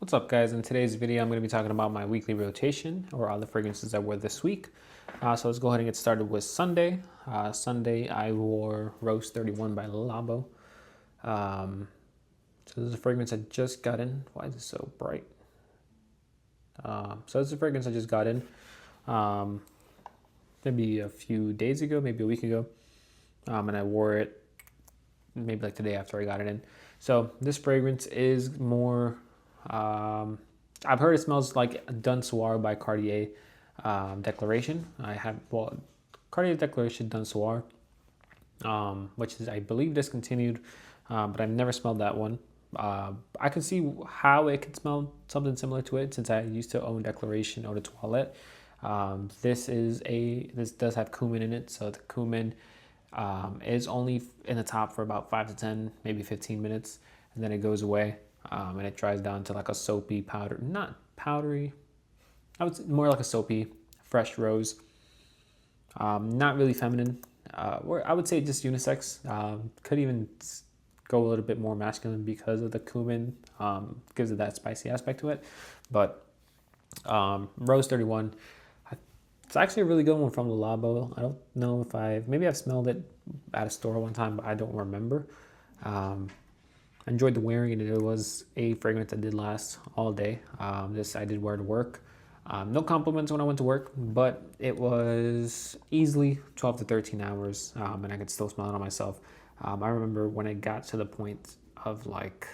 What's up, guys? In today's video, I'm going to be talking about my weekly rotation or all the fragrances I wore this week. So let's go ahead and get started with Sunday. Sunday, I wore Rose 31 by Labo. So this is a fragrance I just got in. Why is it so bright? So this is a fragrance I just got in maybe a few days ago, maybe a week ago. And I wore it maybe like the day after I got it in. So this fragrance is more... I've heard it smells like Dun Soir by Cartier Declaration. Cartier Declaration Dun Soir, which is, I believe, discontinued, but I've never smelled that one. I can see how it could smell something similar to it since I used to own Declaration Eau de Toilette. This does have cumin in it, so the cumin is only in the top for about 5 to 10, maybe 15 minutes, and then it goes away. And it dries down to like a soapy powder, not powdery, I would say more like a soapy, fresh rose. Not really feminine, or I would say just unisex. Could even go a little bit more masculine because of the cumin, gives it that spicy aspect to it. But Rose 31, it's actually a really good one from the Labo. I don't know if maybe I've smelled it at a store one time, but I don't remember. I enjoyed the wearing, and it was a fragrance that did last all day. This I did wear to work. No compliments when I went to work, but it was easily 12 to 13 hours, and I could still smell it on myself. I remember when it got to the point of like,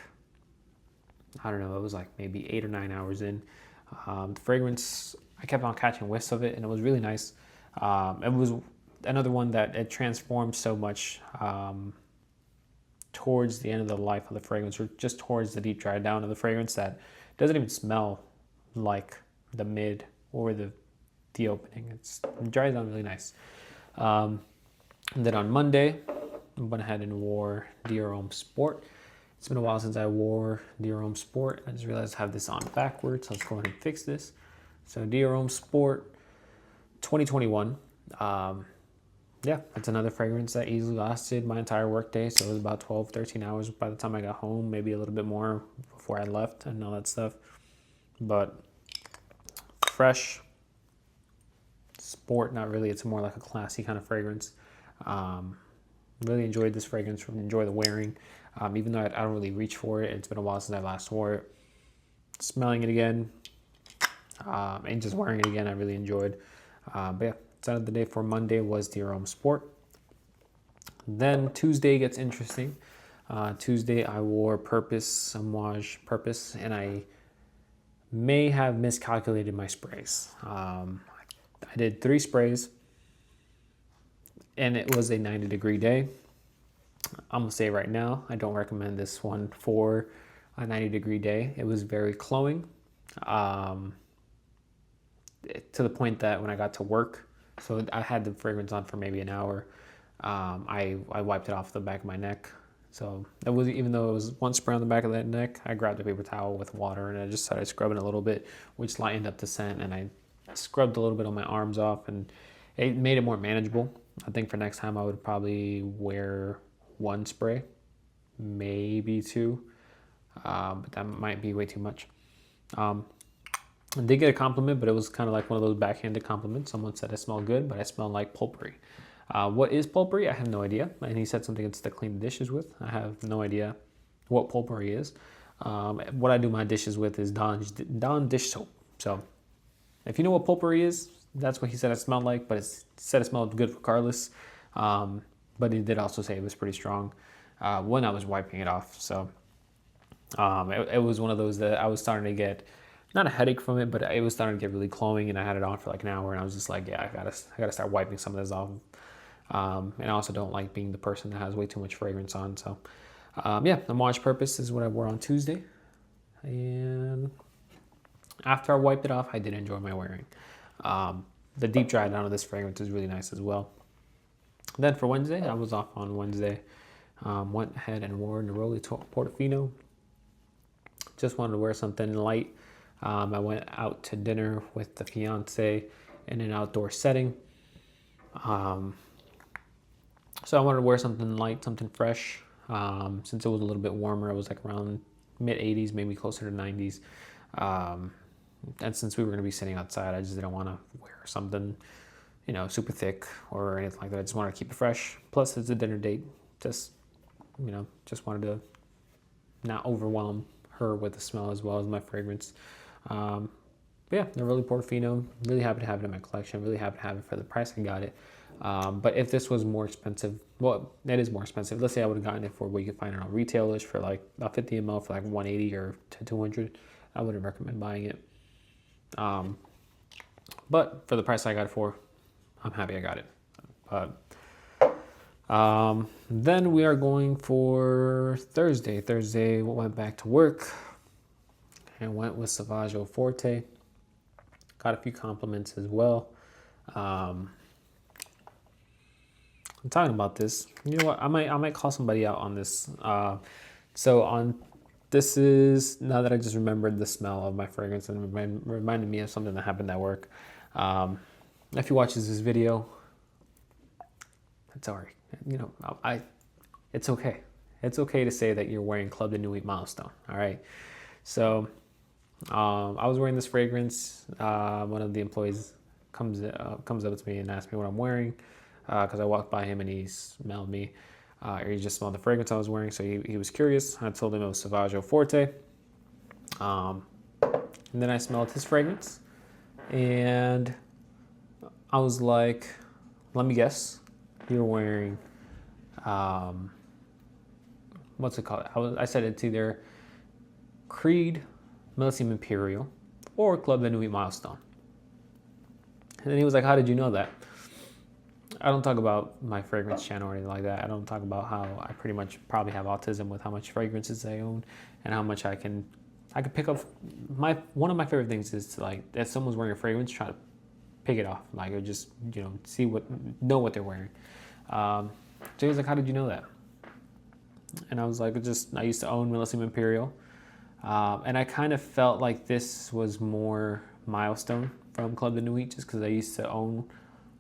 I don't know, it was like maybe 8 or 9 hours in. The fragrance, I kept on catching whiffs of it, and it was really nice. It was another one that it transformed so much towards the end of the life of the fragrance, or just towards the deep dry down of the fragrance, that doesn't even smell like the mid or the opening. It dries down really nice. And then on Monday, I went ahead and wore Dior Homme Sport. It's been a while since I wore Dior Homme Sport. I just realized I have this on backwards. Let's go ahead and fix this. So Dior Homme Sport 2021. Yeah, it's another fragrance that easily lasted my entire workday. So it was about 12, 13 hours by the time I got home, maybe a little bit more before I left and all that stuff. But fresh, sport, not really. It's more like a classy kind of fragrance. Really enjoyed this fragrance, enjoy the wearing. Even though I don't really reach for it. It's been a while since I last wore it. Smelling it again and just wearing it again, I really enjoyed. But yeah. End of the day for Monday was Dior Homme Sport. Then Tuesday gets interesting. Tuesday I wore Purpose, Amouage Purpose, and I may have miscalculated my sprays. I did 3 sprays, and it was a 90-degree day. I'm gonna say right now, I don't recommend this one for a 90-degree day. It was very cloying, to the point that when I got to work, so I had the fragrance on for maybe an hour. I wiped it off the back of my neck. So it was, even though it was one spray on the back of that neck, I grabbed a paper towel with water and I just started scrubbing a little bit, which lightened up the scent. And I scrubbed a little bit on my arms off, and it made it more manageable. I think for next time I would probably wear 1 spray, maybe 2, but that might be way too much. I did get a compliment, but it was kind of like one of those backhanded compliments. Someone said I smell good, but I smell like potpourri. What is potpourri? I have no idea. And he said something it's to clean the dishes with. I have no idea what potpourri is. What I do my dishes with is Dawn dish soap. So if you know what potpourri is, that's what he said it smelled like, but it said it smelled good regardless. But he did also say it was pretty strong when I was wiping it off. So it was one of those that I was starting to get, not a headache from it, but it was starting to get really cloying, and I had it on for like an hour, and I was just like, yeah, I gotta start wiping some of this off. And I also don't like being the person that has way too much fragrance on. So yeah, the Amouage Purpose is what I wore on Tuesday, and after I wiped it off, I did enjoy my wearing. The deep dry down of this fragrance is really nice as well. Then for Wednesday, I was off on Wednesday. Went ahead and wore Neroli Portofino. Just wanted to wear something light. I went out to dinner with the fiance in an outdoor setting. So I wanted to wear something light, something fresh. Since it was a little bit warmer, it was like around mid 80s, maybe closer to 90s. And since we were going to be sitting outside, I just didn't want to wear something, super thick or anything like that. I just wanted to keep it fresh. Plus, it's a dinner date. Just wanted to not overwhelm her with the smell as well as my fragrance. But yeah, they're really Portofino. Really happy to have it in my collection. Really happy to have it for the price I got it. But if this was more expensive, well, it is more expensive. Let's say I would have gotten it for what you can find it on retailers for like a 50 ml for like 180 or to 200. I wouldn't recommend buying it. But for the price I got it for, I'm happy I got it. Then we are going for Thursday. Thursday, we went back to work and went with Sauvage Forte. Got a few compliments as well. I'm talking about this. You know what? I might call somebody out on this. This is, now that I just remembered the smell of my fragrance and reminded me of something that happened at work. If you watch this video, it's alright. It's okay. It's okay to say that you're wearing Club de Nuit Milestone. All right. So, I was wearing this fragrance. One of the employees comes up to me and asks me what I'm wearing, because I walked by him and he smelled me, or he just smelled the fragrance I was wearing. So he was curious. I told him it was Sauvage Forte. And then I smelled his fragrance, and I was like, "Let me guess, you're wearing, what's it called?" I said it's either Creed, Millésime Imperial, or Club de Nuit Milestone. And then he was like, "How did you know that?" I don't talk about my fragrance channel or anything like that. I don't talk about how I pretty much probably have autism with how much fragrances I own and how much I can pick up. One of my favorite things is to, like, if someone's wearing a fragrance, try to pick it off, like, or just know what they're wearing. So he was like, "How did you know that?" And I was like, I used to own Millésime Imperial. And I kind of felt like this was more Milestone from Club de Nuit, just because I used to own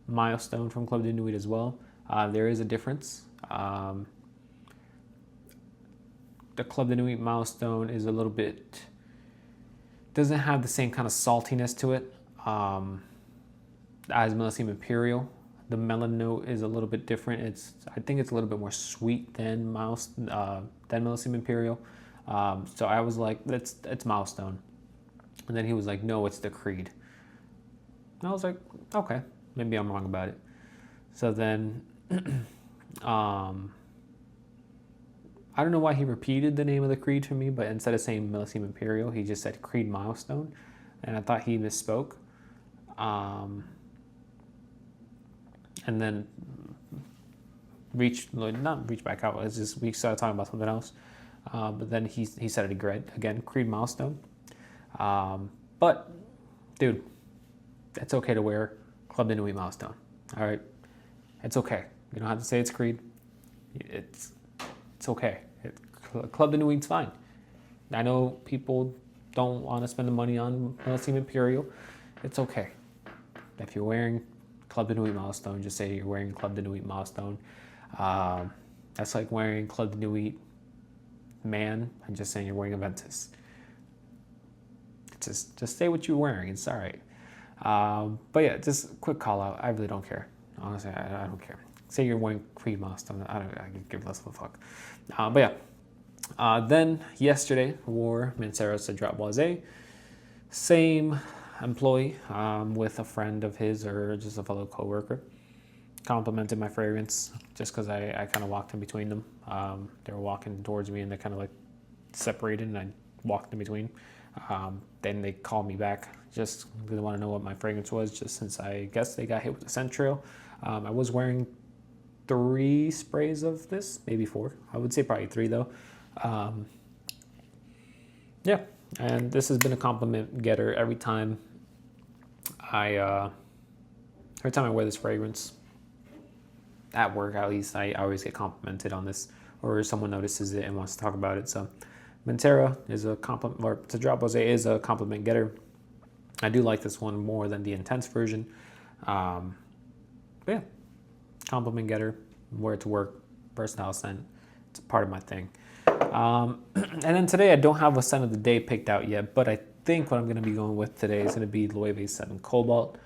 Milestone from Club de Nuit as well. There is a difference. The Club de Nuit Milestone is a little bit, doesn't have the same kind of saltiness to it as Millésime Imperial. The melon note is a little bit different. I think it's a little bit more sweet than Millésime Imperial. So I was like, it's Milestone. And then he was like, "No, it's the Creed." And I was like, okay, maybe I'm wrong about it. So then, I don't know why he repeated the name of the Creed for me, but instead of saying Millésime Imperial, he just said Creed Milestone. And I thought he misspoke. And then not reach back out. It's just, we started talking about something else. But then he said it again, Creed Milestone. But dude, it's okay to wear Club de Nuit Milestone. All right, it's okay. You don't have to say it's Creed. It's okay. Club de Nuit's fine. I know people don't want to spend the money on Millésime Imperial. It's okay. If you're wearing Club de Nuit Milestone, just say you're wearing Club de Nuit Milestone. That's like wearing Club de Nuit Man and just saying you're wearing Aventus. Just say what you're wearing. It's all right. But yeah, just a quick call out. I really don't care. Honestly, I don't care. Say you're wearing Creed Milestone. I give less of a fuck. But yeah. Then yesterday, wore Mancera Cedrat Boisé. Same employee, with a friend of his or just a fellow coworker. Complimented my fragrance just because I kind of walked in between them. They were walking towards me and they kind of like separated and I walked in between. Then they called me back just because they want to know what my fragrance was, just since I guess they got hit with the scent trail. I was wearing 3 sprays of this, maybe 4. I would say probably 3 though. Yeah, and this has been a compliment getter every time I wear this fragrance. At work, at least, I always get complimented on this, or someone notices it and wants to talk about it. So, Mancera is a compliment, or Cedrat Boisé is a compliment getter. I do like this one more than the intense version. But yeah, compliment getter, wear it to work, versatile scent. It's a part of my thing. And then today, I don't have a scent of the day picked out yet, but I think what I'm going to be going with today is going to be Loewe 7 Cobalt.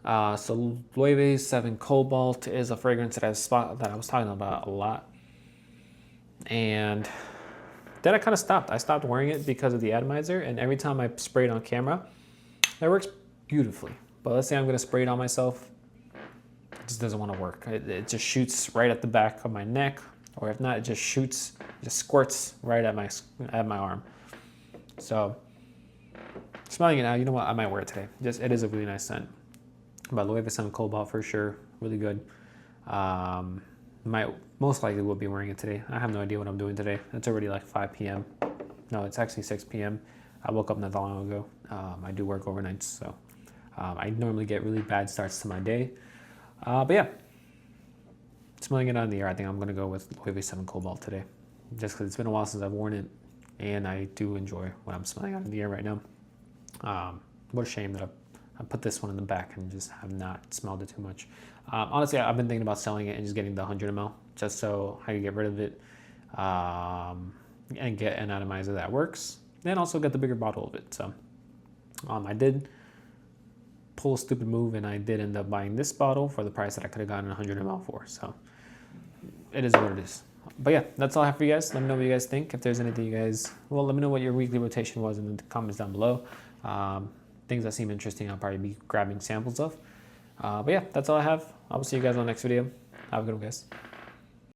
So Loewe 7 Cobalt is a fragrance that I was talking about a lot. And then I kind of stopped. I stopped wearing it because of the atomizer, and every time I spray it on camera, it works beautifully. But let's say I'm going to spray it on myself, it just doesn't want to work. It just shoots right at the back of my neck, or if not, it just squirts right at my arm. So smelling it now, you know what? I might wear it today. It is a really nice scent. But Loewe 7 Cobalt for sure, really good. Most likely will be wearing it today. I have no idea what I'm doing today. It's already like 5 p.m. No, it's actually 6 p.m. I woke up not that long ago. I do work overnights, so I normally get really bad starts to my day. But yeah, smelling it on the air, I think I'm gonna go with Loewe 7 Cobalt today, just because it's been a while since I've worn it, and I do enjoy what I'm smelling out in the air right now. What a shame that I put this one in the back and just have not smelled it too much. Honestly, I've been thinking about selling it and just getting the 100 ml, just so I can get rid of it and get an atomizer that works, and also get the bigger bottle of it. So I did pull a stupid move, and I did end up buying this bottle for the price that I could have gotten 100 ml for. So it is what it is. But yeah, that's all I have for you guys. Let me know what you guys think. If there's anything you guys, well, let me know what your weekly rotation was in the comments down below. Things that seem interesting, I'll probably be grabbing samples of. But yeah, that's all I have. I will see you guys on the next video. Have a good one, guys.